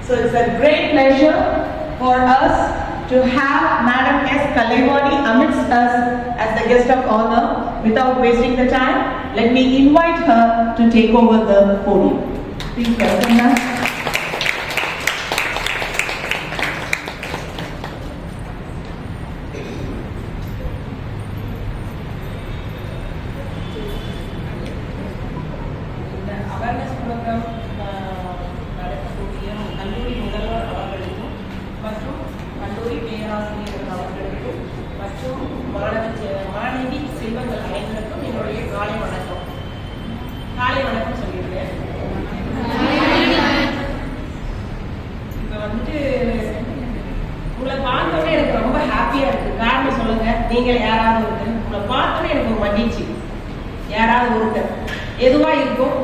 So it's a great pleasure for us to have Madam S. Kalaivani amidst us as the guest of honor. Without wasting the time, let me invite her to take over the podium. Please welcome her. நீங்கள் யாராவது ஒருத்தர் உங்களை பார்த்தோன்னே எனக்கு ஒரு மகிழ்ச்சி. யாராவது ஒருத்தர் எதுவா இருக்கும்?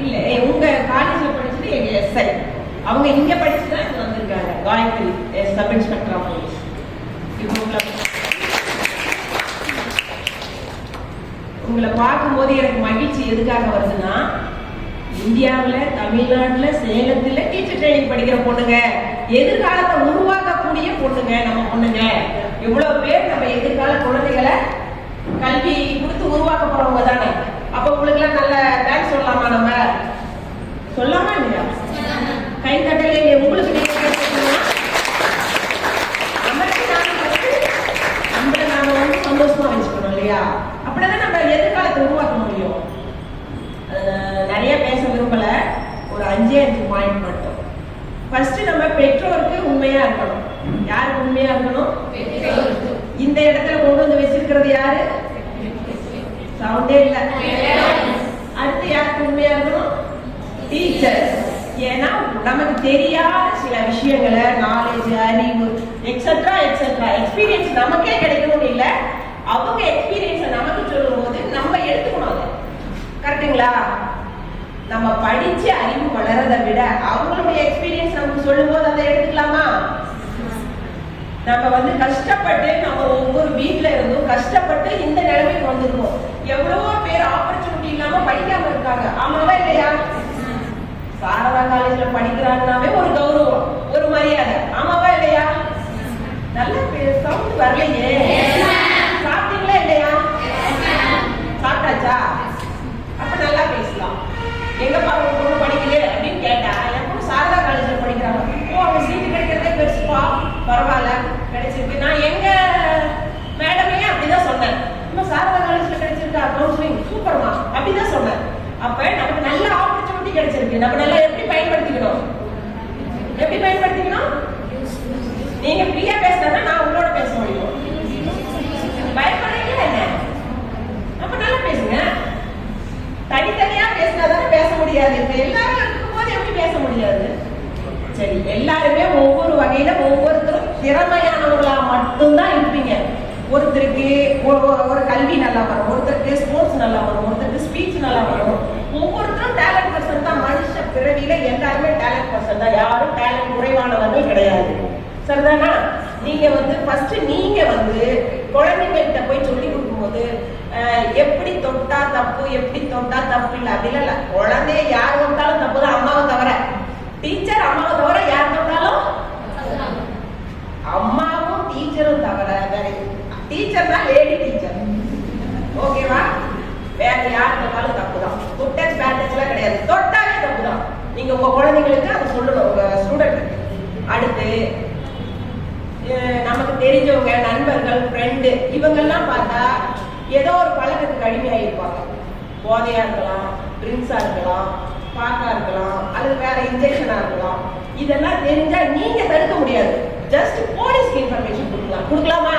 இல்ல உங்க காலேஜ்ல படிச்சுட்டு எங்க எஸ்ஐ அவங்க இங்க படிச்சுதான் இங்க வந்திருக்காங்க. Gayathri sub inspector of police. உங்களை பார்க்கும்போது எனக்கு மகிழ்ச்சி எதுக்காக வருதுன்னா, இந்தியாவில், தமிழ்நாட்டில், சேலத்தில் டீச்சர் ட்ரைனிங் படிக்கிற பொண்ணுங்க, எதிர்காலத்தை உருவாக்கக்கூடிய பொண்ணுங்க, நம்ம பொண்ணுங்க. இவ்வளவு பேர் நம்ம எதிர்கால குழந்தைகளை கல்வி கொடுத்து உருவாக்க போறவங்க தானே. அப்ப உங்களுக்கு எல்லாம் நல்ல தேங்க்ஸ் சொல்லலாமா? நம்ம சொல்லாமா இல்லையா? கை தட்டல உங்களுக்கு நம்மளை நாம வந்து சந்தோஷமா வச்சுக்கணும் இல்லையா? அப்படிதான் நம்ம எதிர்காலத்தை உருவாக்க முடியும். நிறைய பேச விரும்பல, ஒரு 5 பாயிண்ட் மட்டும். ஃபர்ஸ்ட் நம்ம பெற்றோருக்கு உண்மையா இருக்கணும். யாருக்கு உண்மையா இருக்கணும்? இந்த இடத்துல கொண்டு வந்து வச்சிருக்கிறது யாரு? சவுண்டே இல்ல. அடுத்து யாருக்கு உண்மையா இருக்கணும்? டீச்சர். ஏன்னா நமக்கு தெரியாத சில விஷயங்களை, நாலேஜ், அறிவு எக்ஸெட்ரா எக்ஸெட்ரா எக்ஸ்பீரியன்ஸ் நமக்கே கிடைக்கணும்னு இல்லை, அவங்க எக்ஸ்பீரியன்ஸை நமக்கு சொல்லும் போது நம்ம எடுத்துக்கணும். அது கரெக்டுங்களா? நம்ம படிச்சு அறிவு வளரதை விட அவங்களுடைய எக்ஸ்பீரியன்ஸ் நமக்கு சொல்லும் போது அதை எடுத்துக்கலாமா? நம்ம வந்து கஷ்டப்பட்டு, நம்ம ஒவ்வொரு வீட்டுல இருந்தும் கஷ்டப்பட்டு இந்த நிலைமைக்கு வந்திருக்கோம். எவ்வளவோ பேர் ஆப்பர்ச்சுனிட்டி இல்லாம படிக்காம இருக்காங்க. ஆமாவா இல்லையா? சாரதா காலேஜ்ல படிக்கிறாங்கன்னாவே ஒரு கௌரவம், ஒரு மரியாதை. ஆமாவா இல்லையா? நல்ல சவுண்ட் வரலையே. சாப்பிட்டீங்களா இல்லையா? சாப்பிட்டாச்சா? அப்ப நல்லா பேசலாம். எங்கப்பா அவங்க பொண்ணு படிக்குது அப்படின்னு கேட்டா, என் பொண்ணு சாரதா காலேஜ்ல படிக்கிறாங்க. ஓ, அவங்க சீட்டு கிடைக்கிறதே பெருசுப்பா, பரவாயில்ல கிடைச்சிருக்கு. நான் எங்க மேடமையே அப்படிதான் சொன்னேன். நம்ம சாரதா காலேஜ்ல கிடைச்சிருக்கா கவுன்சிலிங், சூப்பர்மா அப்படிதான் சொன்னேன். அப்ப நமக்கு நல்ல ஆப்பர்ச்சுனிட்டி கிடைச்சிருக்கு. நம்ம நல்லா எப்படி பயன்படுத்திக்கணும்? எப்படி பயன்படுத்திக்கணும்? நீங்க ஃப்ரீயா பேசினா நான் உங்களோட பேச முடியும். பயப்படுறீங்களா என்ன? அப்ப நல்லா பேசுங்க. தனித்தனியா பேசினாதானே பேச முடியாது. இப்ப எல்லாரும் இருக்கும்போது எப்படி பேச முடியாது? சரி, எல்லாருமே ஒவ்வொரு வகையில ஒவ்வொருத்தரும் திறமையானவங்களா மட்டும்தான் இருப்பீங்க. ஒருத்தருக்கு ஒரு கல்வி நல்லா வரும், ஒருத்தருக்கு ஸ்போர்ட்ஸ் நல்லா வரும், ஒருத்தருக்கு ஸ்பீச் நல்லா வரும். ஒவ்வொருத்தரும் டேலண்ட் பர்சன் தான். மனுஷ பிறவியில எல்லாருமே டேலண்ட் பர்சன் தான். யாரும் டேலண்ட் குறைவானவர்கள் கிடையாது. சரிதானா? நீங்க வந்து ஃபர்ஸ்ட் நீங்க வந்து குழந்தைங்கள்கிட்ட போய் சொல்லி கொடுக்கும்போது எப்படி தொட்டா தப்பு, எப்படி தொட்டா தப்பு இல்லை அப்படின்னு இல்ல. குழந்தைய யார் தொட்டாலும் தப்பு தான், அம்மாவை தவிர. டீச்சர் அம்மாவை தவிர யார் தொட்டாலும், அம்மாவும் டீச்சரும் தவிர வேற. டீச்சர் தான் லேடி டீச்சர், ஓகேவா? வேற யார் தொட்டாலும் தப்பு தான். குட் டச் பேட் டச் எல்லாம் கிடையாது, தொட்டாலே தப்பு தான். நீங்க உங்க குழந்தைங்களுக்கு அதை சொல்லணும், உங்க ஸ்டூடெண்ட்டுக்கு. அடுத்து நமக்கு தெரிஞ்சவங்க, நண்பர்கள், ஃப்ரெண்டு, இவங்கெல்லாம் பார்த்தா ஏதோ ஒரு பழக்கத்துக்கு அடிமையாயிருப்பாங்க. போதையா இருக்கலாம், ட்ரிங்க்ஸா இருக்கலாம், பாக்கா இருக்கலாம், அல்லது வேற இன்ஜெக்ஷனா இருக்கலாம். இதெல்லாம் தெரிஞ்சா நீங்க தடுக்க முடியாது. ஜஸ்ட் போலீஸ்க்கு இன்ஃபர்மேஷன் கொடுக்கலாம். கொடுக்கலாமா?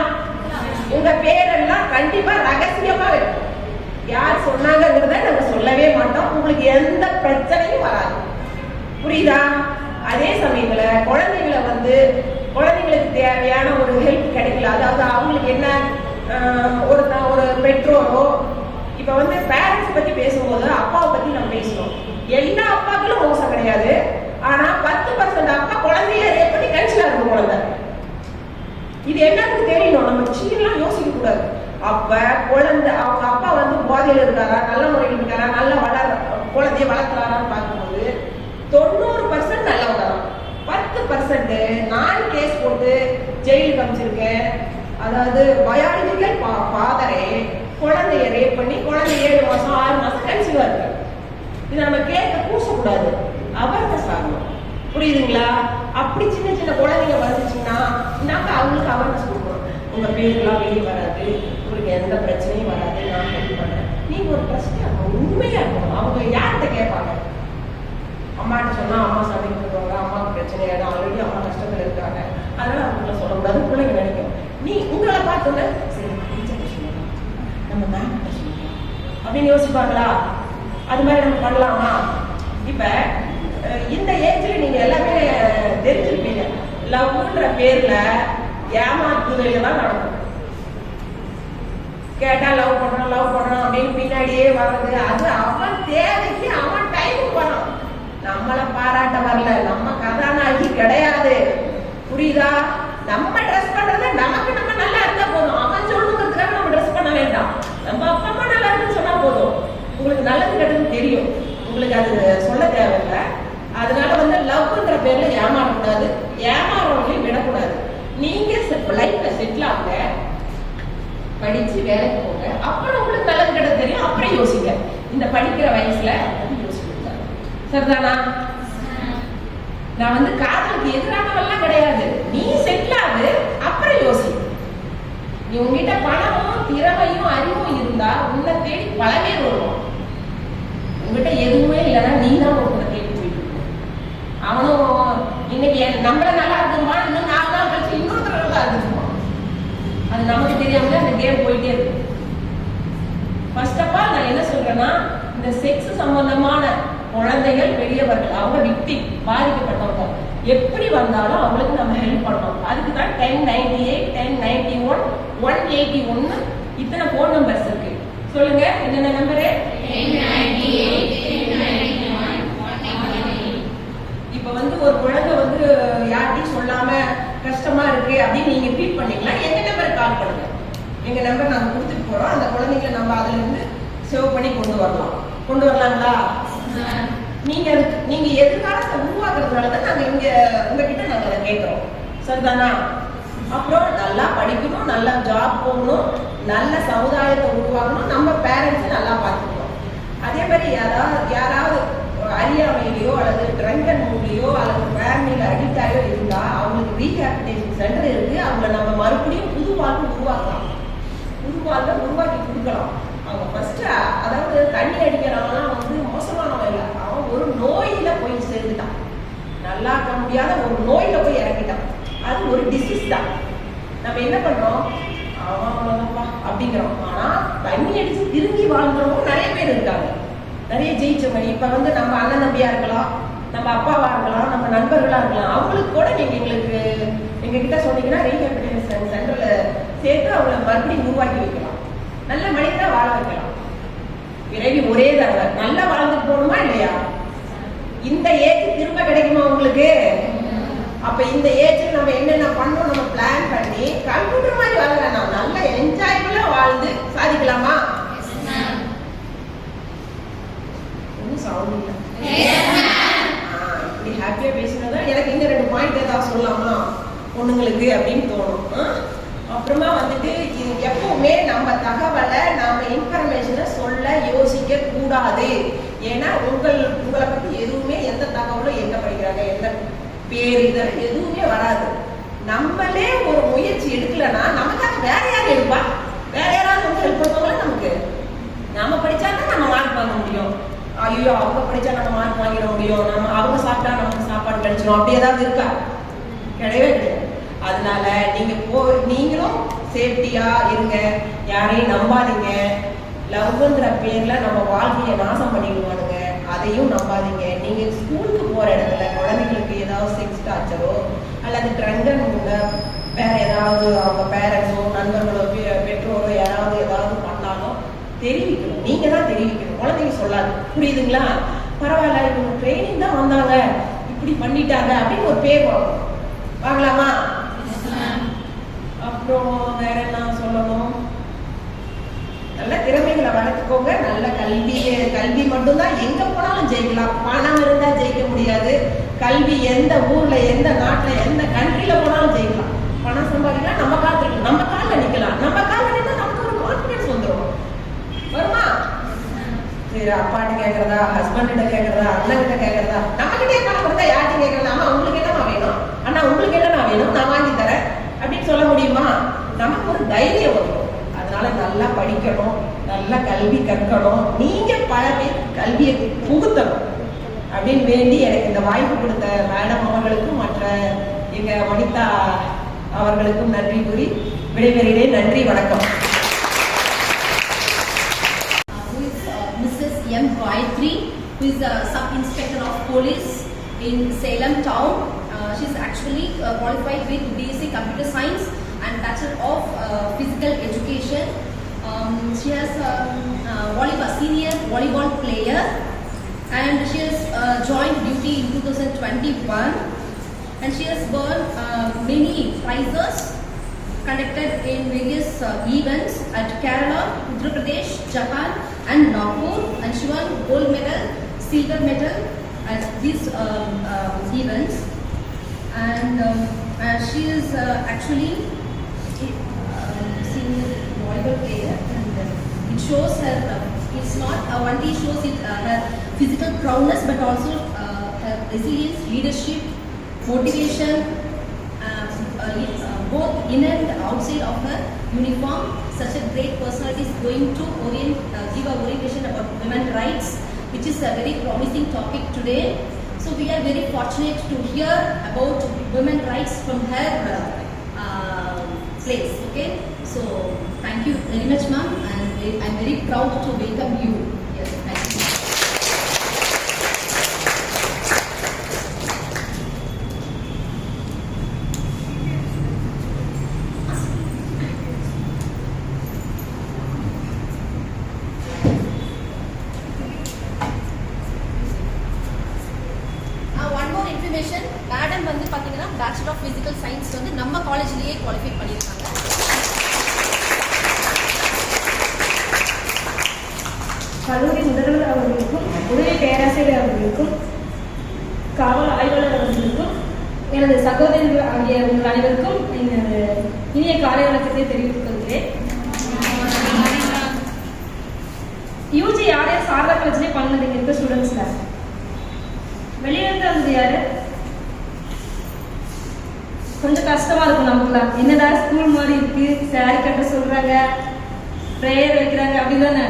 உங்க பேரெல்லாம் கண்டிப்பா ரகசியமா இருக்கும். யார் சொன்னாங்கிறத நம்ம சொல்லவே மாட்டோம். உங்களுக்கு எந்த பிரச்சனையும் வராது. புரியுதா? அதே சமயத்துல குழந்தைங்களை வந்து குழந்தைங்களுக்கு தேவையான ஒரு ஹெல்ப் கிடைக்கல. அதாவது அவங்களுக்கு என்ன, ஒரு பெற்றோரோ இப்ப வந்து பேரண்ட்ஸ் பத்தி பேசும்போது அப்பாவை பத்தி நம்ம பேசணும். எல்லா அப்பாக்களும் மோசம் கிடையாது. ஆனா 10% அப்பா குழந்தைய ரேப் பண்ணி கன்சிலா இருக்கும் குழந்தை. இது என்னன்னு தெரியணும். நம்ம சின்னலாம் யோசிக்க கூடாது. அப்ப குழந்தை அவங்க அப்பா வந்து போதை பாதையில் இருக்காரா, நல்ல முறையில் இருக்காரா, நல்ல குழந்தைய வளர்க்குறாரான்னு பார்க்கும்போது 90% நல்லவங்க தான். 10% நான் கேஸ் போட்டு ஜெயிலுக்கு அமைச்சிருக்கேன். அதாவது பயாலஜிக்கல் ஃபாதரே குழந்தைய ரேப் பண்ணி குழந்தை 7 மாசம் 6 மாசம் கன்சீவா இருக்கு. இதை நம்ம கேட்க கூசக்கூடாது, அவேர்னஸ் ஆகணும். புரியுதுங்களா? அப்படி சின்ன சின்ன குழந்தைங்க வந்துச்சுன்னா நாங்க அவங்களுக்கு அவேர்னஸ் கொடுக்கணும். உங்க பேருலாம் வெளியே வராது, உங்களுக்கு எந்த பிரச்சனையும் வராது, நான் ஹெல்ப் பண்றேன். நீங்க ஒரு ட்ரஸ்டியா உண்மையா இருக்கணும். அவங்க யார்கிட்ட கேட்பாங்க? அம்மாட்ட சொன்னா அம்மா சமைக்க போடுவாங்க, அம்மாவுக்கு பிரச்சனை ஆயிடும், ஆல்ரெடி அம்மா கஷ்டத்துல இருக்காங்க, அதனால அவங்கள சொல்லக்கூடாது. பிள்ளைங்க நினைக்கும் நீ உங்களை பார்த்தோன்னு சரி டீச்சர்கிட்ட சொல்லலாம், நம்ம மேம்கிட்ட சொல்லலாம் அப்படின்னு யோசிப்பாங்களா? அது மாதிரி நம்ம பண்ணலாமா? இப்ப இந்த ஏஜ்ல நீங்க எல்லாமே தெரிஞ்சிருப்பீங்க. லவ்ன்ற பேர்ல ஏமாத்துதல் தான் நடக்கும். கேட்டா லவ் பண்றோம் அப்படின்னு பின்னாடியே வர்றது, அது அவன் தேவைக்கு அவன் டைம் பண்ணணும். நம்மளை பாராட்ட வரல, நம்ம கதாநாயகி கிடையாது. புரியுதா? நம்ம ட்ரெஸ் பண்றது நமக்கு நம்ம நல்லா இருந்தா போதும். அவன் சொல்லணுங்கிறதுக்காக நம்ம ட்ரெஸ் பண்ண வேண்டாம். நம்ம அப்பா அம்மா நல்லா இருக்குன்னு சொன்னா போதும். உங்களுக்கு நல்லது கெட்டது தெரியும், உங்களுக்கு அது சொல்ல தேவையில்லை. அதனால லவ்ன்ற பேர்ல ஏமாறக்கூடாது, ஏமாறவங்களையும் விடக்கூடாது. நீங்க லைஃப்ல செட்டில் ஆகுங்க, படிச்சு வேலைக்கு போங்க, அப்புறம் உங்களுக்கு நல்லது கெட்டது தெரியும், அப்புறம் யோசிங்க. இந்த படிக்கிற வயசுல யோசிக்க சரிதானா? நான் காதலுக்கு எதிரானவெல்லாம் கிடையாது. நீ செட்டில் ஆகு, அப்புறம் யோசி. நீ உங்ககிட்ட பணமும் திறமையும் அறிவும் இருந்தா உன்னை தேடி பல பேர் வருவான். உங்ககிட்ட எதுவுமே இல்லைன்னா நீ தான் ஒருத்தனை தேடி போயிட்டு இருக்க. அவனும் இன்னைக்கு நம்மள நல்லா இருக்குமா, இன்னும் 4 நாள் கழிச்சு இன்னொருத்தர நல்லா இருக்குமா, அது நமக்கு தெரியாமலே அந்த கேம் போயிட்டே இருக்கும். ஃபர்ஸ்ட் ஆஃப் ஆல் நான் என்ன சொல்றேன்னா, இந்த செக்ஸ் சம்பந்தமான குழந்தைகள் பெரியவர்கள் அவங்க விக்டிம் பாதிக்கப்பட்டவங்க எப்படி வந்தாலும் அவங்களுக்கு நம்ம ஹெல்ப் பண்ணணும். அதுக்கு தான் 1098 1091 181 இத்தனை போன் நம்பர்ஸ் இருக்கு. சொல்லுங்க என்னென்ன நம்பரு? இப்ப ஒரு குழந்தை யார்ட்டையும் சொல்லாம கஷ்டமா இருக்கு அப்படின்னு நீங்க ஃபீல் பண்ணீங்களா, எங்க நம்பருக்கு கால் பண்ணுங்க. எங்க நம்பர் நாங்க கொடுத்துட்டு போறோம். அந்த குழந்தைங்களை நம்ம அதுல இருந்து சேவ் பண்ணி கொண்டு வரலாங்களா? நீங்க எதிர்காலத்தை உருவாக்குறதுனால தான் நாங்க இங்க உங்ககிட்ட நாங்க அதை கேட்கிறோம். சரிதானா? அப்புறம் நல்லா படிக்கணும், நல்லா ஜாப் போகணும், நல்ல சமுதாயத்தை உருவாக்கணும், நம்ம பேரண்ட்ஸ் நல்லா பார்த்துக்கணும். அதே மாதிரி யாராவது அறியாமையிலையோ அல்லது ட்ரங்க் அண்ட் மூவ்லையோ அல்லது ஃபேமிலியில அடிக்ட் ஆகியோ இருந்தா அவங்களுக்கு ரீஹாபிலிட்டேஷன் சென்டர் இருக்கு. அவங்களை நம்ம மறுபடியும் புது வாழ்க்கை உருவாக்கி கொடுக்கலாம். அவங்க ஃபர்ஸ்ட் அதாவது தண்ணி அடிக்கிறவங்கலாம் மோசமானவன் இல்லை, அவன் ஒரு நோயில போய் சேர்ந்துட்டான், நல்லா இருக்க முடியாத ஒரு நோயில போய் இறங்கிட்டான். அது ஒரு டிசீஸ் தான். நம்ம என்ன பண்றோம், அவ்வளோதான்ப்பா அப்படிங்கிறோம். ஆனா தண்ணி அடிச்சு திரும்பி வாழ்ந்தவங்க நிறைய பேர் இருக்காங்க, நிறைய ஜெயிச்சவங்க. இப்ப நம்ம அண்ணன் தம்பியா இருக்கலாம், நம்ம அப்பாவா இருக்கலாம், நம்ம நண்பர்களா இருக்கலாம். அவங்களுக்கு கூட நீங்க எங்க கிட்ட சொன்னீங்கன்னா ரீஹாபிலிட்டேஷன் சென்டர்ல சேர்த்து அவங்களை மறுபடியும் உருவாக்கி வைக்கலாம், நல்ல மனிதனா வாழ வைக்கலாம். பிறகு ஒரே தடவை நல்லா வாழ்ந்துட்டு போகணுமா இல்லையா? இந்த ஏஜ் திரும்ப கிடைக்குமா உங்களுக்கு? அப்ப இந்த ஏஜ்ல நம்ம என்னென்ன பண்ணோம் நம்ம பிளான் பண்ணி கம்ப்யூட்டர் மாதிரி வாழ வேணாம், நல்லா என்ஜாய்ஃபுல்லா வாழ்ந்து சாதிக்கலாமா? ஒன்னும் சவுண்ட் இல்லை. இப்படி ஹாப்பியா பேசினதா எனக்கு இந்த 2 பாயிண்ட் ஏதாவது சொல்லலாமா பொண்ணுங்களுக்கு அப்படின்னு தோணும். அப்புறமா எப்பவுமே நம்ம தகவலை நாம இன்ஃபர்மேஷனை சொல்ல யோசிக்க கூடாது. ஏன்னா உங்களை பத்தி எதுவுமே எந்த தகவலும் எங்க படிக்கிறாங்க, எந்த பேர், இதெல்லாம் எதுவுமே வராது. நம்மளே ஒரு முயற்சி எடுக்கலன்னா நமக்காக வேற யாரும் எடுப்பா? வேற யாராவது ஹெல்ப் பண்ணுவாங்களா? நமக்கு நாம படிச்சாதான் நம்ம மார்க் வாங்க முடியும். ஐயோ அவங்க படிச்சா நம்ம மார்க் வாங்கிட முடியும், நம்ம அவங்க சாப்பிட்டா நமக்கு சாப்பாடு கிடைச்சிடும், அப்படி ஏதாவது இருக்கா? கிடையவே கிடையாது. அதனால நீங்களும் சேஃப்டியா இருங்க, யாரையும் நம்பாதீங்க. லவ்ங்கிற பேர்ல நம்ம வாழ்க்கையை நாசம் பண்ணிடுவானுங்க, அதையும் நம்பாதீங்க. நீங்க ஸ்கூலுக்கு போற இடத்துல குழந்தைங்களுக்கு ஏதாவது செக்ஸ் டார்ச்சரோ அல்லது ட்ரங்கன்ல வேற ஏதாவது அவங்க பேரண்ட்ஸோ நண்பர்களோ பெற்றோரோ யாராவது ஏதாவது பண்ணாலும் தெரிவிக்கணும். நீங்க தான் தெரிவிக்கணும், குழந்தைங்க சொல்லாது. புரியுதுங்களா? பரவாயில்ல இவங்க ட்ரைனிங் தான் வந்தாங்க, இப்படி பண்ணிட்டாங்க அப்படின்னு ஒரு பேர் வாங்கலாமா? அப்புறம் வேற என்ன சொல்லணும், நல்ல திறமைகளை வளர்த்து கத்துக்கோங்க. நல்ல கல்வி மட்டும்தான் எங்க போனாலும் ஜெயிக்கலாம். பணம் இருந்தா ஜெயிக்க முடியாது. கல்வி எந்த ஊர்ல, எந்த நாட்டுல, எந்த கண்ட்ரில போனாலும் ஜெயிக்கலாம். பணம் சம்பாதிக்கலாம், நம்ம காத்திருக்கலாம், நம்ம காலில் நிக்கலாம். நம்ம காலில் நின்னா நமக்கு ஒரு கான்பிடன்ஸ் வந்துடும். வருமா? சரி, அப்பாட்ட கேட்கறதா, ஹஸ்பண்ட் கிட்ட கேட்கறதா, அண்ணன் கிட்ட கேட்கறதா? நம்ம கிட்டே பணம் கொடுத்தா யார்கிட்ட கேட்கறதா? அம்மா உங்களுக்கு என்னமா வேணும், அண்ணா உங்களுக்கு என்னமா வேணும், நான் வாங்கி தரேன் அப்படின்னு சொல்ல முடியுமா? நமக்கு ஒரு தைரியம் வரும். அதனால நல்லா படிக்கணும், நல்லா கல்வி கற்கணும். நீங்க பல பேர் கல்வியை புகுத்தணும் அப்படின்னு வேண்டி எனக்கு இந்த வாய்ப்பு கொடுத்த மேடம் அவர்களுக்கும் மற்ற எங்க வனிதா அவர்களுக்கும் நன்றி கூறி விடைபெறுகிறேன். நன்றி, வணக்கம். Mrs. M. Gayatri, who is a sub-inspector of police in Salem town. She is actually qualified with BSc Computer Science and Bachelor of Physical Education. She has senior volleyball player, and she has joined duty in 2021, and she has won many prizes conducted in various events at Kerala, Uttar Pradesh, Japan and Nagpur, and she won gold medal, silver medal at these events. And she is actually senior volleyball player, and it shows her, it's not only shows it her physical prowess, but also her resilience, leadership, motivation, both in and outside of her uniform. Such a great personality is going to give a orientation about women's rights, which is a very promising topic today. So we are very fortunate to hear about women's rights from her place. Okay, so thank you very much, ma'am, and I'm very proud to welcome you. Yes, thank you. Madam வந்து பார்த்தீங்கன்னா bachelor of physical science வந்து நம்ம காலேஜ்லேயே qualify பண்ணியிருக்காங்க. கல்லூரி முதல்வர் அவர்களுக்கும், உதவி பேராசிரியர் அவர்களுக்கும், காவல் ஆய்வாளர் அவர்களுக்கும், எனது சகோதரர்கள் ஆகிய உங்கள் அனைவருக்கும் எனது இனிய காலை வணக்கத்தை தெரிவித்துக் கொள்கிறேன். யூஜி யார் யார் சாரதா காலேஜ்லேயே பண்ணது இங்கே இருக்க ஸ்டூடெண்ட்ஸில்? வெளியிலேருந்து வந்தது யாரு? கொஞ்சம் கஷ்டமா இருக்கும் நமக்குலாம். என்னடா ஸ்கூல் மாதிரி இருக்கு, சாரி கட்ட சொல்றாங்க, ப்ரேயர் வைக்கிறாங்க அப்படி தானே.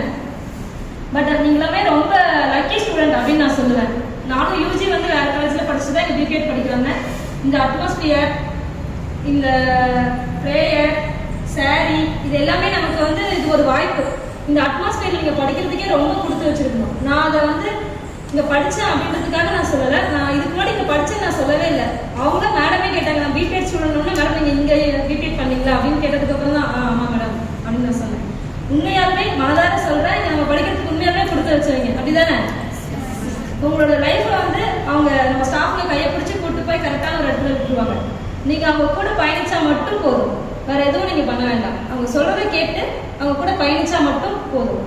பட் நீங்களாமே ரொம்ப லக்கி ஸ்டூடெண்ட் அப்படின்னு நான் சொல்லுவேன். நானும் யூஜி வந்து வேற காலேஜில் படிச்சுதான் இங்கே பிகேட் படிக்கிறாங்க. இந்த அட்மாஸ்பியர், இந்த ப்ரேயர், சாரி, இது எல்லாமே நமக்கு வந்து இது ஒரு வாய்ப்பு. இந்த அட்மாஸ்பியர் நீங்கள் படிக்கிறதுக்கே ரொம்ப கொடுத்து வச்சிருக்கணும். நான் அதை வந்து இங்கே படித்தேன் அப்படின்றதுக்காக நான் சொல்லலை. நான் இதுக்கு முன்னாடி இங்கே படித்தேன் நான் சொல்லவே இல்லை. அவங்க மேடமே கேட்டாங்க, நான் பிடெக் ஸ்டூடெண்ட்னு, மேடம் நீங்கள் இங்கே பிடெக் பண்ணீங்களா அப்படின்னு கேட்டதுக்கப்புறம் தான் ஆமாம் மேடம் அப்படின்னு நான் சொன்னேன். உண்மையாலுமே மனதார சொல்கிறேன், நம்ம படிக்கிறதுக்கு உண்மையாலுமே கொடுத்து வச்சுருவீங்க அப்படி தானே. உங்களோட லைஃப்பில் வந்து அவங்க நம்ம ஸ்டாஃப்ல கையை பிடிச்சி கூப்பிட்டு போய் கரெக்டான ஒரு இடத்துல விட்டுருவாங்க. நீங்கள் அவங்க கூட பயணிச்சா மட்டும் போதும், வேற எதுவும் நீங்கள் பண்ண வேண்டாம். அவங்க சொல்கிறத கேட்டு அவங்க கூட பயணிச்சா மட்டும் போதும்.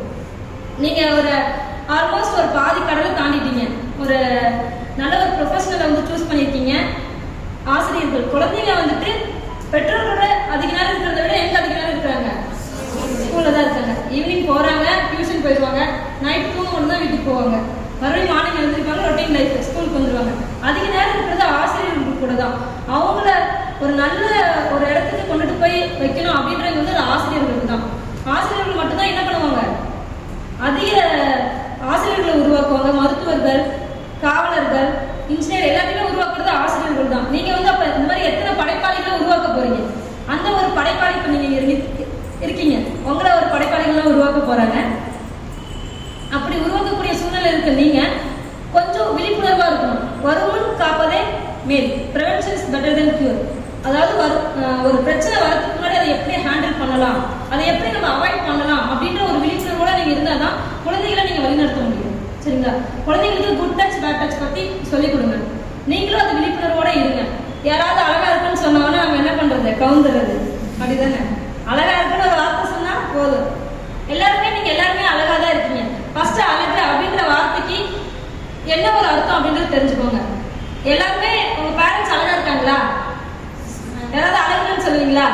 நீங்கள் ஒரு ஆல்மோஸ்ட் ஒரு பாதி கடலை தாண்டிட்டீங்க. ஒரு நல்ல ஒரு ப்ரொஃபஷனலை வந்து சூஸ் பண்ணியிருக்கீங்க. ஆசிரியர்கள், குழந்தைங்க வந்துட்டு பெற்றோர்களோட அதிக நேரம் இருக்கிறத விட எங்க அதிக நேரம் இருக்கிறாங்க? ஸ்கூலில் தான் இருக்காங்க. ஈவினிங் போகிறாங்க, டியூஷன் போயிடுவாங்க, நைட் தூங்க ஒன்று தான் வீட்டுக்கு போவாங்க, மறுபடியும் மார்னிங் எழுந்திருப்பாங்க, ரொட்டீன் லைஃப் ஸ்கூலுக்கு வந்துடுவாங்க. அதிக நேரம் இருக்கிறது ஆசிரியர்களுக்கு கூட தான். அவங்கள ஒரு நல்ல ஒரு இடத்துக்கு கொண்டுட்டு போய் வைக்கணும் அப்படின்றது வந்து ஆசிரியர்களுக்கு தான். ஆசிரியர்கள் மட்டும்தான் என்ன பண்ணுவாங்க? அதிக ஆசிரியர்களை உருவாக்குவாங்க. மருத்துவர்கள், காவலர்கள், இன்ஜினியர் எல்லாத்தையுமே உருவாக்குறது ஆசிரியர்கள் தான். நீங்க வந்து அப்ப இந்த மாதிரி எத்தனை படைப்பாளிகளை உருவாக்க போறீங்க? அந்த ஒரு படைப்பாளி இப்ப நீங்க இருக்கீங்க, உங்களை ஒரு படைப்பாளிகள்லாம் உருவாக்க போறாங்க. அப்படி உருவாக்கக்கூடிய சூழ்நிலை இருக்கு. நீங்க கொஞ்சம் விழிப்புணர்வா இருக்கணும். வருமுன் காப்பதே மேல், prevention is better then cure. அதாவது ஒரு பிரச்சனை வரதுக்கு முன்னாடி அதை எப்படி ஹேண்டில் பண்ணலாம், அதை எப்படி நம்ம அவாய்ட் பண்ணலாம் அப்படின்ற ஒரு விழிப்புணர்வோட நீங்க இருந்தால் தான் குழந்தைகளை நீங்க வழிநடத்த முடியும். சரிங்களா? குழந்தைங்களுக்கு குட் டச் பேட் டச் பத்தி சொல்லிக் கொடுங்க. நீங்களும் அது விழிப்புணர்வோட இருங்க. யாராவது அழகா இருக்குன்னு சொன்னாங்கன்னா நம்ம என்ன பண்றது? கவுந்துறது அப்படிதானே. அழகா இருக்குன்னு ஒரு வார்த்தை சொன்னா போதும், எல்லாருமே நீங்க எல்லாருமே அழகா தான் இருக்கீங்க. மட்டும் தெரிஞ்சுக்கோங்க. எல்லாருமே உங்க பேரண்ட்ஸ் அழகா இருக்காங்களா? யாராவது அழகுன்னு சொல்லுவீங்களா?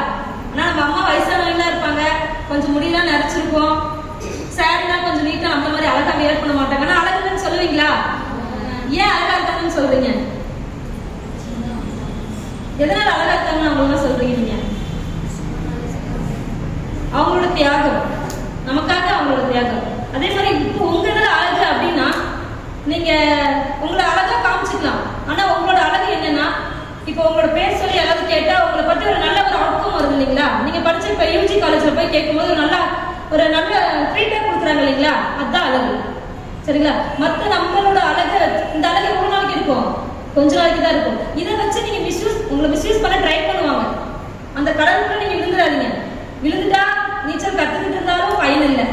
ஆனா நம்ம அம்மா வயசானவங்களா இருப்பாங்க, கொஞ்சம் முடியெல்லாம் நரைச்சிருப்போம், சாரிலாம் கொஞ்சம் நீட்டா அந்த மாதிரி அழகா வியர் பண்ண மாட்டாங்க. ஆனா அழகுன்னு சொல்லுவீங்களா? ஏன் அழகா இருக்காங்கன்னு சொல்றீங்க? எதனால அழகா இருக்காங்கன்னு அவங்கள சொல்றீங்க நீங்க? அவங்களோட தியாகம், நமக்காக அவங்களோட தியாகம். அதே மாதிரி இப்போ உங்க இதுல அழகு அப்படின்னா நீங்க உங்களை அழகா காமிச்சுக்கலாம். ஆனா உங்களோட அழகு என்னன்னா, இப்போ உங்களோட பேர் சொல்லி யாராவது கேட்டா உங்களை பத்தி ஒரு நல்ல ஒரு அவுட்கம் வருது இல்லைங்களா? நீங்க படிச்ச இப்ப யூஜி காலேஜ்ல போய் கேட்கும்போது ஒரு நல்ல ஃபீட்பேக் கொடுக்குறாங்க இல்லைங்களா? அதுதான் அழகு. சரிங்களா? மற்ற நம்மளோட அழகு, இந்த அழகு எவ்வளவு நாளைக்கு இருக்கும்? கொஞ்ச நாளைக்கு தான் இருக்கும். இதை வச்சு நீங்க உங்களை மிஸ்யூஸ் பண்ண ட்ரை பண்ணுவாங்க. அந்த கடலுக்குள்ள நீங்க விழுந்துடாதீங்க. விழுந்துட்டா நீச்சல் கத்துக்கிட்டு இருந்தாலும் பயன் இல்லை.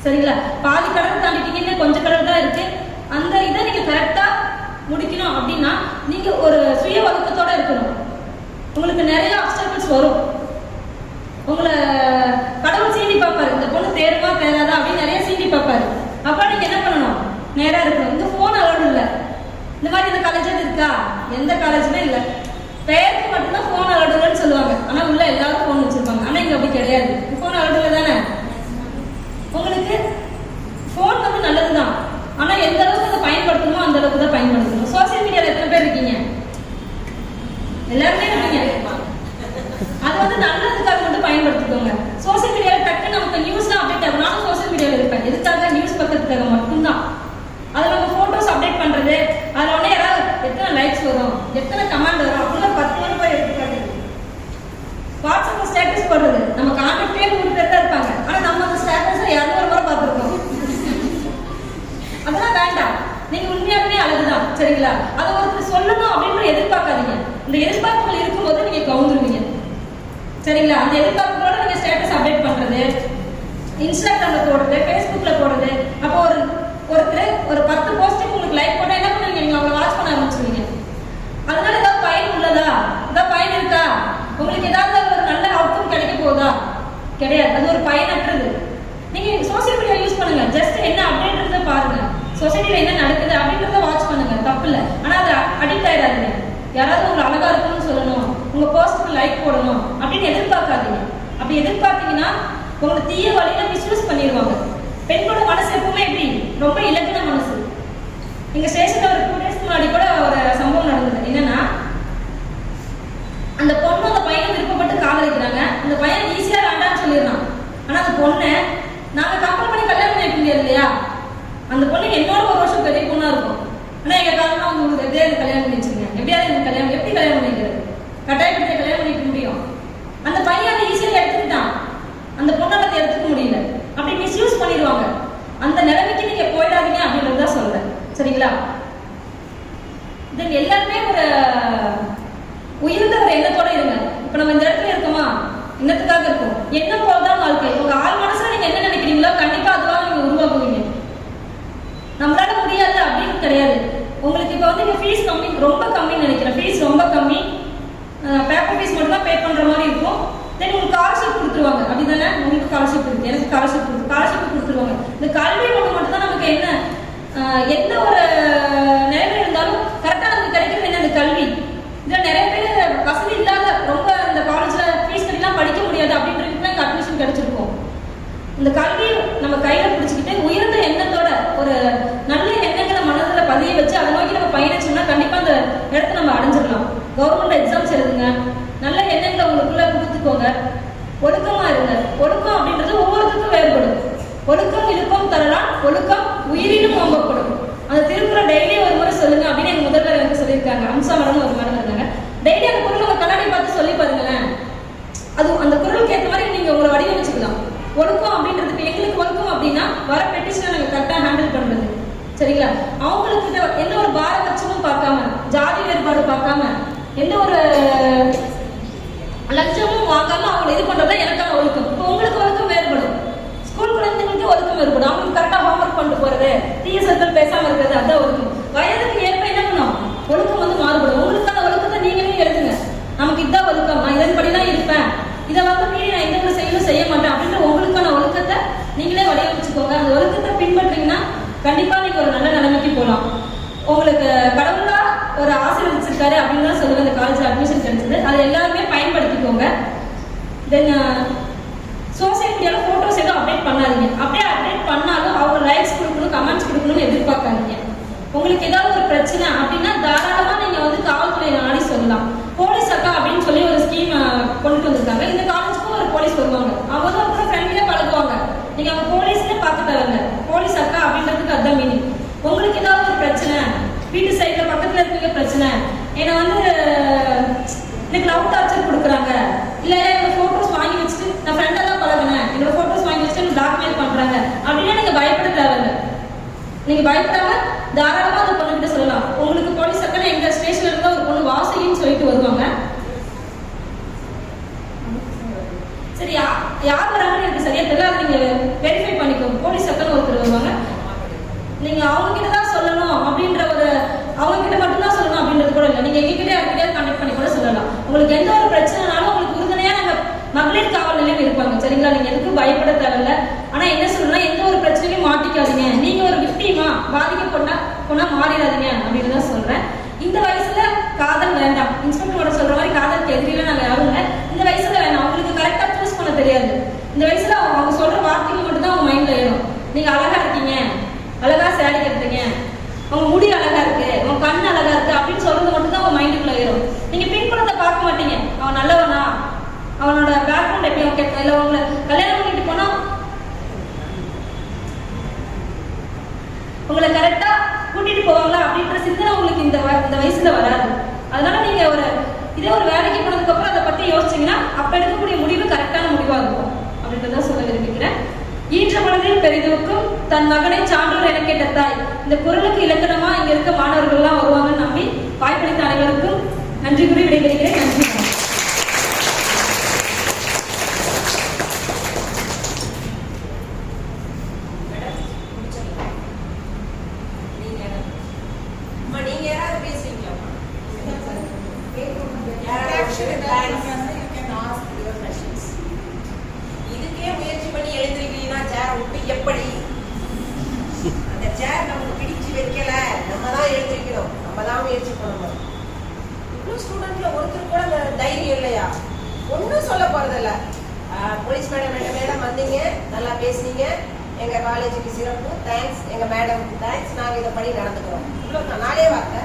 சரிங்களா? பாதி கடல் தாண்டிட்டீங்கன்னு கொஞ்சம் கடல் தான் இருக்கு. அந்த இதை நீங்க கரெக்டா முடிக்கணும் அப்படின்னா நீங்க ஒரு சுய ஒழுக்கத்தோட இருக்கணும். உங்களுக்கு நிறைய அப்டக்கிள்ஸ் வரும். உங்களை கடவுள் சீண்டி பார்ப்பாரு, இந்த பொண்ணு தேருமா தேராதா அப்படின்னு நிறைய சீண்டி பார்ப்பாரு. அப்ப நீங்க என்ன பண்ணணும்? நேரா இருக்கணும். இந்த போன் அளவு இல்லை. இந்த மாதிரி இந்த காலேஜ் இருக்கா? எந்த காலேஜுமே இல்லை. பேருக்கு மட்டும்தான் போன் அளவுன்னு சொல்லுவாங்க. ஆனா உள்ள எல்லாரும் போன் வச்சிருப்பாங்க. ஆனா இங்க அப்படி கிடையாது. போன் அளவுல தானே. உங்களுக்கு போன் வந்து நல்லதுதான். ஆனா எந்த அளவுக்கு அதை பயன்படுத்தணுமோ அந்த அளவுக்கு தான் பயன்படுத்தணும். சோசியல் மீடியால எத்தனை பேர் இருக்கீங்க? எல்லாருமே இருக்கீங்க. அது வந்து நல்லதுக்காக மட்டும் பயன்படுத்திக்கோங்க. சோசியல் மீடியால டக்கு நமக்கு நியூஸ்லாம் அப்டேட் ஆகும். நானும் சோசியல் மீடியால இருப்பேன். எதுக்காக? நியூஸ் பக்கத்துக்காக மட்டும்தான். அதுல நம்ம போட்டோஸ் அப்டேட் பண்றது, அதுல உடனே யாராவது எத்தனை லைக்ஸ் வரும், எத்தனை கமெண்ட் வரும் அப்படின்னா 10 ரூபாய் எடுத்துக்காட்டு. வாட்ஸ்அப்ல ஸ்டேட்டஸ் போடுறது, நம்ம கான்டாக்டே 100 பேர் தான் இருப்பாங்க. ஆனா நம்ம அந்த ஸ்டேட்டஸை 200 முறை பார்த்துருக்கோம். அதெல்லாம் வேண்டாம். நீங்க உண்மையாலுமே அழகுதான். சரிங்களா? அதை ஒருத்தர் சொல்லணும் அப்படின்னு எதிர்பார்க்காதீங்க. இந்த எதிர்பார்ப்புகள் இருக்கும்போது நீங்க கவுந்துருவீங்க. சரிங்களா? அந்த எதிர்பார்ப்புகளோட நீங்க ஸ்டேட்டஸ் அப்டேட் பண்றது, இன்ஸ்டாகிராம்ல போடுறது, ஃபேஸ்புக்ல போடுறது. அப்போ ஒருத்தர் ஒரு 10 போஸ்ட்டுக்கு உங்களுக்கு லைக் போட்டா என்ன பண்ணுவீங்க? நீங்க அவங்களை வாட்ச் பண்ண ஆரம்பிச்சுவீங்க. அதனால ஏதாவது பயன் உள்ளதா? ஏதாவது பயன் இருக்கா? உங்களுக்கு ஏதாவது ஒரு நல்ல அவுட்கம் கிடைக்க போகுதா? கிடையாது. அது ஒரு பயனற்றது. நீங்க சோசியல் மீடியா யூஸ் பண்ணுங்க. ஜஸ்ட் என்ன அப்டேட்ன்றத பாருங்க. சொசைட்டில என்ன நடக்குது அப்படின்றத வாட்ச் பண்ணுங்க. தப்பு இல்லை. ஆனா அதை அடிக்ட் ஆயிடாதீங்க. யாராவது உங்களை அழகா இருக்குன்னு சொல்லணும், உங்க போஸ்ட்டுக்கு லைக் போடணும் அப்படின்னு எதிர்பார்க்காதீங்க. அப்படி எதிர்பார்த்தீங்கன்னா உங்களை தீய வழியில மிஸ்யூஸ் பண்ணிடுவாங்க. பெண்களோட மனசு எப்பவுமே எப்படி? ரொம்ப இலகுன மனசு. எங்க ஸ்டேஷன்ல ஒரு 2 டேஸ்க்கு முன்னாடி கூட ஒரு சம்பவம் நடந்தது. என்னன்னா, அந்த பொண்ணு அந்த பையனை விருப்பப்பட்டு காதலிக்கிறாங்க. அந்த பையன் ஈஸியா வேண்டாம்னு சொல்லிடுறான். ஆனா அந்த பொண்ணை நாங்க கம்பல் பண்ணி கல்யாணம் பண்ணி வைக்க முடியாது இல்லையா? அந்த பொண்ணு என்னோட 1 வருஷம் பெரிய பொண்ணா இருக்கும். ஆனா எங்க காரணம் உங்களுக்கு எப்படியாவது கல்யாணம் பண்ணி வச்சுருங்க. எப்படியாவது எனக்கு கல்யாணம் எப்படி கல்யாணம் பண்ணிக்கிறது? கட்டாயப்படுத்தி கல்யாணம் பண்ணிக்க முடியும். அந்த பையன் அதை ஈஸியாக எடுத்துக்கிட்டான். அந்த பொண்ணால் அதை எடுத்துக்க முடியல. அப்படி மிஸ்யூஸ் பண்ணிடுவாங்க. அந்த நிலைமைக்கு நீங்க போயிடாதீங்க அப்படின்றத சொல்றேன். சரிங்களா? தென் எல்லாருமே ஒரு உயர்ந்த ஒரு எண்ணத்தோட இருங்க. இப்ப நம்ம இந்த இடத்துல இருக்கோமா? எண்ணத்துக்காக இருக்கும். எண்ணம் போலதான் வாழ்க்கை. உங்க ஆள் மனசுல நீங்க என்ன நினைக்கிறீங்களோ கண்டிப்பா அதுவாக நீங்க உருவாக்குவீங்க. நம்மளால முடியாது அப்படின்னு கிடையாது. உங்களுக்கு இப்ப வந்து ஃபீஸ் கம்மி, ரொம்ப கம்மின்னு நினைக்கிறேன். ஃபீஸ் ரொம்ப கம்மி. பேப்பர் ஃபீஸ் மட்டும் தான் பே பண்ற மாதிரி இருக்கும். தென் உங்களுக்கு ஸ்காலர்ஷிப் கொடுத்துருவாங்க. அப்படிதானே? உங்களுக்கு ஸ்காலர்ஷிப் இருக்கு, எனக்கு ஸ்காலர்ஷிப் கொடுத்துருவாங்க. இந்த கல்வி ஒன்று மட்டும் தான் நமக்கு என்ன, எந்த ஒரு நிலைமை இருந்தாலும் கரெக்டாக நமக்கு கிடைக்கிறது என்ன? இந்த கல்வி. இதில் நிறைய பேர் வசதி இல்லாத, ரொம்ப இந்த காலேஜ்ல ஃபீஸ் கட்டிலாம் படிக்க முடியாது அப்படின்றதுக்கு எனக்கு அட்மிஷன் கிடைச்சிருக்கும். இந்த கல்வி நம்ம கையில பிடிச்சிக்கிட்டு உயர்ந்த எண்ணத்தோட ஒரு நல்ல எண்ணங்களை மனதில் பதிய வச்சு அதை நோக்கி நம்ம பயணிச்சோம்னா கண்டிப்பா அந்த இடத்த நம்ம அடைஞ்சிடலாம். கவர்மெண்ட் எக்ஸாம்ஸ் எழுதுங்க. நல்ல எண்ணங்களை உங்களுக்குள்ள கொடுத்துக்கோங்க. ஒழுக்கமா இருங்க. ஒழுக்கம் அப்படின்றது ஒவ்வொருத்தருக்கும் வேறுபடும். ஒழுக்கம் இழுக்கம் தரலாம், ஒழுக்கம் உயிரினும் ஓம்பப்படும். அந்த திருக்குறள் டெய்லி ஒரு முறை சொல்லுங்க அப்படின்னு எங்க முதல்வர் எனக்கு சொல்லியிருக்காங்க. அம்சா மேடம் ஒரு மேடம் இருந்தாங்க. டெய்லி அந்த குரல் உங்க கண்ணாடி பார்த்து சொல்லி பாருங்களேன். அது அந்த குரலுக்கு ஏற்ற மாதிரி நீங்க உங்களை வடிவமைச்சுக்கலாம். ஒழுக்கம் அப்படின்றதுக்கு எங்களுக்கு ஒழுக்கம் அப்படின்னா வர பெட்டிஷனை நாங்கள் கரெக்டாக ஹேண்டில் பண்றது. சரிங்களா? அவங்களுக்கு எந்த ஒரு பாரபட்சமும் பார்க்காம, ஜாதி வேறுபாடு பார்க்காம, எந்த ஒரு லட்சமும் வாங்காம அவங்க இது பண்றதுதான் எனக்கான ஒழுக்கம். இப்போ உங்களுக்கு ஒழுக்கம் வேறுபடும். ஸ்கூல் குழந்தைங்களுக்கு ஒழுக்கம் வேறுபடும். அவங்களுக்கு கரெக்டாக ஹோம்ஒர்க் பண்ணிட்டு போறது, தீய சொற்கள் பேசாம இருக்கிறது, அதான் ஒழுக்கம். வயதுக்கு ஏற்ப என்ன பண்ணும்? ஒழுக்கம் வந்து மாறுபடும். உங்களுக்கான ஒழுக்கத்தை நீங்களே எழுதுங்க. நமக்கு இதான் ஒழுக்கம், நான் இதன்படிதான் இருப்பேன், இதை வந்து மீறி நான் எந்த ஒரு செயலும் செய்ய மாட்டேன் அப்படின்ற உங்களுக்கான ஒழுக்கத்தை நீங்களே வடிவமைச்சுக்கோங்க. அந்த ஒழுக்கத்தை பின்பற்றீங்கன்னா கண்டிப்பா நீங்க ஒரு நல்ல நிலைமைக்கு போகலாம். உங்களுக்கு கடவுள் தென் சோசியல் மீடியாவில் ஃபோட்டோஸ் எதுவும் அப்டேட் பண்ணாதீங்க. அப்படியே அப்டேட் பண்ணாலும் அவங்க லைக்ஸ் கொடுக்கணும், கமெண்ட்ஸ் கொடுக்கணும்னு எதிர்பார்க்காதீங்க. உங்களுக்கு ஏதாவது ஒரு பிரச்சனை அப்படின்னா தாராளமாக நீங்கள் வந்து காவல்துறை நாடி சொல்லலாம். போலீஸ் அக்கா அப்படின்னு சொல்லி ஒரு ஸ்கீம் கொண்டு வந்திருக்காங்க. இந்த காலேஜுக்கும் ஒரு போலீஸ் வருவாங்க. அவங்க தான் கூட ஃப்ரெண்ட்லியாக பழகுவாங்க. நீங்கள் அவங்க போலீஸ்னே பார்க்க தேவையில்ல. போலீஸ் அக்கா அப்படின்றதுக்கு அதுதான் மீனிங். உங்களுக்கு ஏதாவது ஒரு பிரச்சனை, வீட்டு சைடில் பக்கத்தில் இருக்க பிரச்சனை, என்னை வந்து எனக்கு லவ் டார்ச்சர் கொடுக்குறாங்க, இல்லை என்னோட ஃபோட்டோஸ் வாங்கி வச்சுட்டு நான் ஃப்ரெண்டாக தான் பழகினேன், என்னோட ஃபோட்டோஸ் வாங்கி வச்சுட்டு எனக்கு பிளாக்மெயில் பண்ணுறாங்க அப்படின்னா நீங்கள் பயப்பட தேவையில்லை. நீங்கள் பயப்படாம தாராளமாக அந்த பொண்ணுகிட்ட சொல்லலாம். உங்களுக்கு போலீஸ் அக்கா எங்கள் ஸ்டேஷன்ல இருந்தால் ஒரு பொண்ணு வாசகின்னு சொல்லிட்டு வருவாங்க. சரி, யார் வராங்கன்னு எனக்கு சரியா தெரியல. அதை நீங்கள் வெரிஃபை பண்ணிக்கோங்க. போலீஸ் அக்கான்னு ஒருத்தர் வருவாங்க. நீங்கள் அவங்க கிட்ட தான் சொல்லணும் அப்படின்ற ஒரு அவங்க கிட்ட மட்டும்தான் சொல்லணும் அப்படின்றது கூட இல்லை. நீங்கள் எங்ககிட்ட யார்கிட்டயாவது கான்டாக்ட் பண்ணி கூட சொல்லலாம். உங்களுக்கு எந்த ஒரு பிரச்சனைனாலும் உங்களுக்கு உறுதுணையாக நாங்கள் மகளிர் காவல் நிலையம் இருப்பாங்க. சரிங்களா? நீங்கள் எதுக்கும் பயப்பட தேவையில்ல. ஆனால் என்ன சொல்லணும்னா எந்த ஒரு பிரச்சனையும் மாட்டிக்காதீங்க. நீங்கள் ஒரு விக்டிமா பாதிக்கப்பட்டா மாறிடாதீங்க அப்படின்னு தான் சொல்கிறேன். இந்த வயசுல காதல் வேண்டாம். இன்ஸ்பெக்டரோட சொல்ற மாதிரி காதலுக்கு எதிரில நாங்கள் யாரும் இல்லை. இந்த வயசுல வேண்டாம். அவங்களுக்கு கரெக்டாக சூஸ் பண்ண தெரியாது. இந்த வயசுல அவங்க சொல்ற வார்த்தைகள் மட்டும் தான் அவங்க மைண்ட்ல ஏறும். நீங்கள் அழகா இருக்கீங்க, அழகா சேரீ கட்டுறீங்க, அவங்க முடி அழகா இருக்கு, அவங்க கண் அழகா இருக்கு அப்படின்னு சொல்றது மட்டும் தான் அவங்க மைண்டுக்குள்ள ஏறும். நீங்க பின்புலத்தை பார்க்க மாட்டீங்க. அவன் நல்லவனா, அவனோட பேக்ரவுண்ட் எப்படி அவங்க கேட்க, இல்லை அவங்களை கல்யாணம் பண்ணிட்டு போனா உங்களை கரெக்டா கூட்டிட்டு போவாங்களா அப்படின்ற சிந்தனை உங்களுக்கு இந்த வயசுல வராது. அதனால நீங்க இதே ஒரு வேலைக்கு போனதுக்கு அப்புறம் அதை பத்தி யோசிச்சீங்கன்னா அப்ப எடுக்கக்கூடிய முடிவு கரெக்டான முடிவா இருக்கும் அப்படின்றத சொல்ல விரும்புகிறேன். ஈன்ற மனதில் பெரிதுக்கும் தன் மகனை சான்றோர் என கேட்ட தாய். இந்த குரலுக்கு இலக்கணமா இங்க இருக்க மாணவர்கள் எல்லாம் வருவாங்கன்னு நம்பி வாய்ப்பளித்த அனைவருக்கும் நன்றி கூறி விடைபெறுகிறேன். நன்றி. இதுக்கே முயற்சி பண்ணி எழுந்திருக்கீங்கன்னா சேர் விட்டு எப்படி அந்த சேர் நமக்கு பிடிச்சு வைக்கல, நம்ம தான் எழுந்திருக்கணும், நம்ம தான் முயற்சி பண்ணணும். இவ்வளவு ஸ்டூடெண்ட்ல ஒருத்தர் கூட அந்த தைரியம் இல்லையா? ஒன்றும் சொல்ல போறதில்ல. போலீஸ் மேடம் வந்தீங்க, நல்லா பேசுனீங்க, எங்க காலேஜுக்கு சிறப்பு, தேங்க்ஸ், எங்க மேடம்க்கு தேங்க்ஸ், நாங்க இதை படி நடந்துக்கிறோம். இவ்வளவு நாளே வார்த்தை.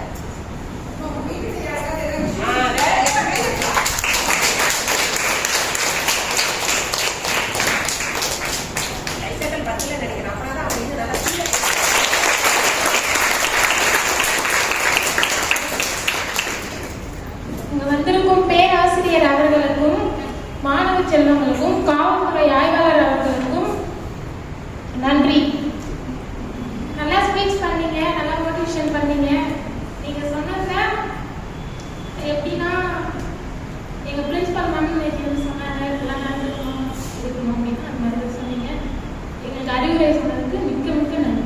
வந்திருக்கும் பேராசிரியர் அவர்களுக்கும் மாணவ செல்வங்களுக்கும் காவல்துறை ஆய்வாளர் அவர்களுக்கும் நன்றி. நல்லா ஸ்பீச் பண்ணீங்க, நல்லா மோட்டிவேஷன் பண்ணீங்க. நீங்க சொன்னதுல எப்படின்னா எங்க பிரின்சிபல் மேம் சொன்னாங்க இதெல்லாம் நடந்துக்கணும் இருக்கணும் அப்படின்னு அந்த மாதிரி சொன்னீங்க. எங்களுக்கு அறிவுரை சொன்னதுக்கு மிக்க மிக்க நன்றி.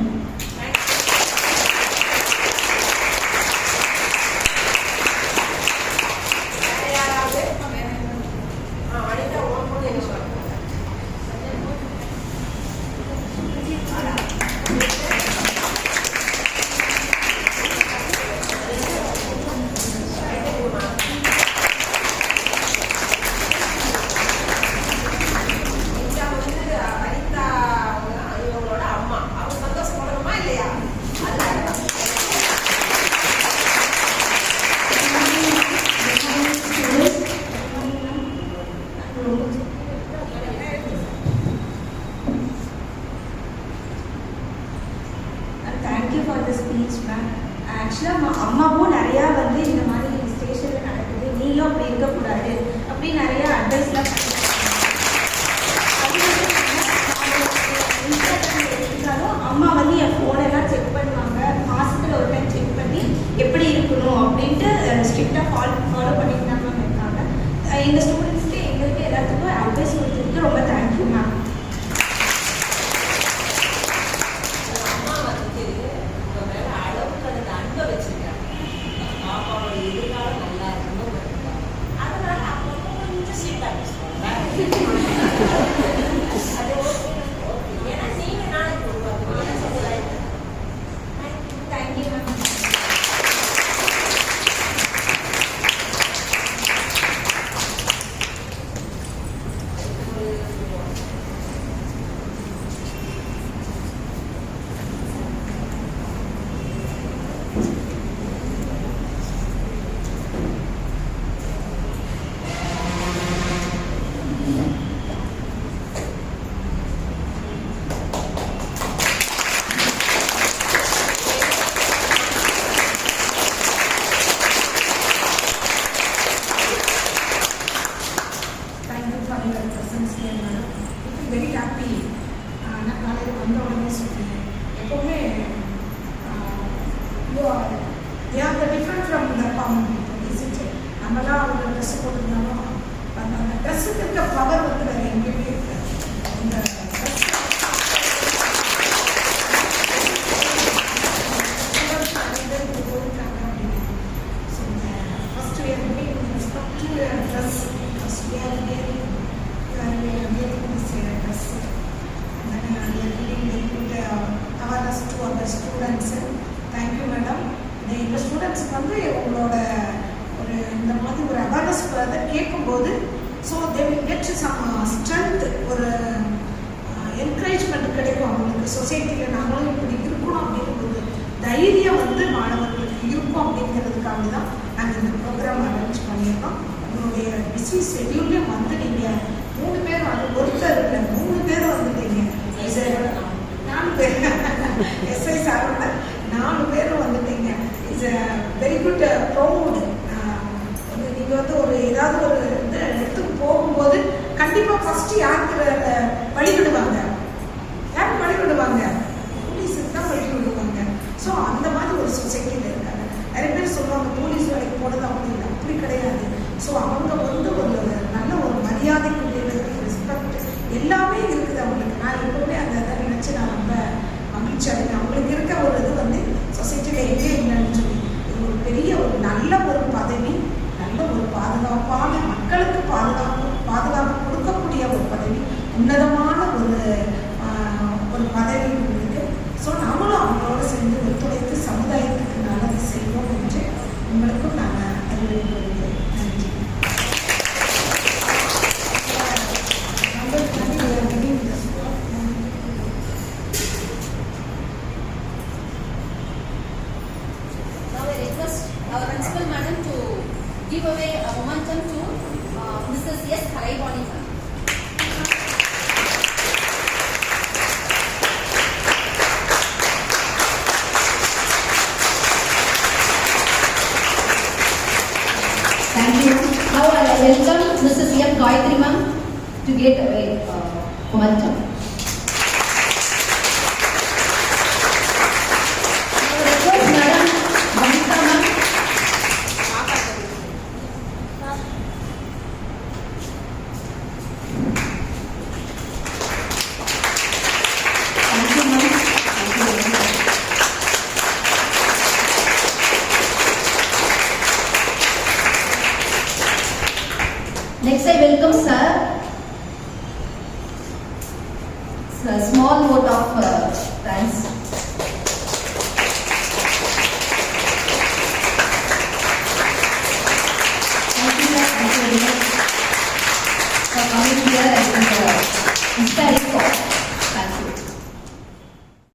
Thank you for the speech ma'am. ஆக்சுவலாக அம்மாவும் நிறையா வந்து இந்த மாதிரி ஸ்டேஷனில் நடக்குது, நீயும் அப்படி இருக்கக்கூடாது அப்படி நிறையா அட்வைஸ்லாம் இருந்தாலும் அம்மா வந்து என் ஃபோனெல்லாம் செக் பண்ணுவாங்க. மாதத்தில் ஒரு டைம் செக் பண்ணி எப்படி இருக்கணும் அப்படின்ட்டு ஸ்ட்ரிக்டாக ஃபாலோ பண்ணிட்டு தான் மேம் இருக்காங்க. எங்கள் ஸ்டூடெண்ட்ஸ்க்கு எங்களுக்கு எல்லாத்துக்கும் அட்வைஸ் கொடுத்ததுக்கு ரொம்ப தேங்க்யூ மேம். எதிர்காலம் நல்லா இருக்கணும். அதனால அப்போ கொஞ்சம் சீட்டா பேசுவாங்க. they are the different from the common people, isn't it? நம்மலாம் அவங்க ட்ரெஸ் போட்டுருந்தாலும் அந்த ட்ரெஸ்ஸுக்கு இருக்க பவர் வந்து வேறு எங்கேயுமே இருக்காது. இந்த first we are giving respect to your dress. First we are wearing this dress. And then we are giving very good awareness to our students. Thank you, madam. இந்த ஸ்டூடெண்ட்ஸ்க்கு வந்து உங்களோட ஒரு இந்த மாதிரி ஒரு அவேர்னஸ் கேட்கும்போது so they will get some strength, ஒரு என்கரேஜ்மெண்ட் கிடைக்கும் அவங்களுக்கு. சொசைட்டியில் நாங்களும் இப்படி இருக்கணும் அப்படிங்கும்போது தைரியம் வந்து மாணவர்களுக்கு இருக்கும் அப்படிங்கிறதுக்காக தான் நாங்கள் இந்த ப்ரோக்ராம் அரேஞ்ச் பண்ணியிருக்கோம். உங்களுடைய பிஸி ஷெட்யூல்லையும் வந்து நீங்கள் 3 பேர் வந்து ஒருத்தர் இல்லை 3 பேர் வந்துட்டீங்க. 4 பேர் எஸ்ஐ சாரோட 4 பேரும் வந்துட்டீங்க. It's very good proud. நீங்கள் வந்து ஒரு ஏதாவது ஒரு இடத்துக்கு போகும்போது கண்டிப்பாக ஃபஸ்ட்டு யாருக்கு வழிவிடுவாங்க? யாருக்கு வழிவிடுவாங்க? போலீஸுக்கு தான் வழிவிடுவாங்க. ஸோ அந்த மாதிரி ஒரு சொசைட்டியில் இருக்காங்க. நிறைய பேர் சொல்லுவாங்க போலீஸ் வேலைக்கு போனது அப்படி இல்லை, அப்படி கிடையாது. ஸோ அவங்க வந்து ஒரு நல்ல ஒரு மரியாதைக்குரியது, ரெஸ்பெக்ட் எல்லாமே இருக்குது அவங்களுக்கு. நான் எப்பவுமே அந்த இதை நினச்சி நான் ரொம்ப மகிழ்ச்சி அடைகிறேன். அவங்களுக்கு இருக்க ஒரு இது வந்து சொசைட்டியில் எங்கே இல்லைன்னு சொல்லி இது ஒரு பெரிய ஒரு நல்ல ஒரு பதவி, நல்ல ஒரு பாதுகாப்பான மக்களுக்கு பாதுகாப்பு கொடுக்கக்கூடிய ஒரு பதவி, உன்னதமான ஒரு பதவி இருக்கு. ஸோ நாமளும் அவங்களோட சேர்ந்து ஒத்துழைத்து சமுதாயத்துக்கு நல்லது செய்வோம் என்று உங்களுக்கும் நான் அறிவுறுத்துகிறேன். நன்றி. Now I request our principal madam to give away a momentum to Mrs. S. Kalaivani ma'am. Thank you. Now I welcome Mrs. M. Gayatri ma'am to get away momentum. Now I request Madam Vanita ma'am. Thank you ma'am. Thank you very much. Next I welcome Sir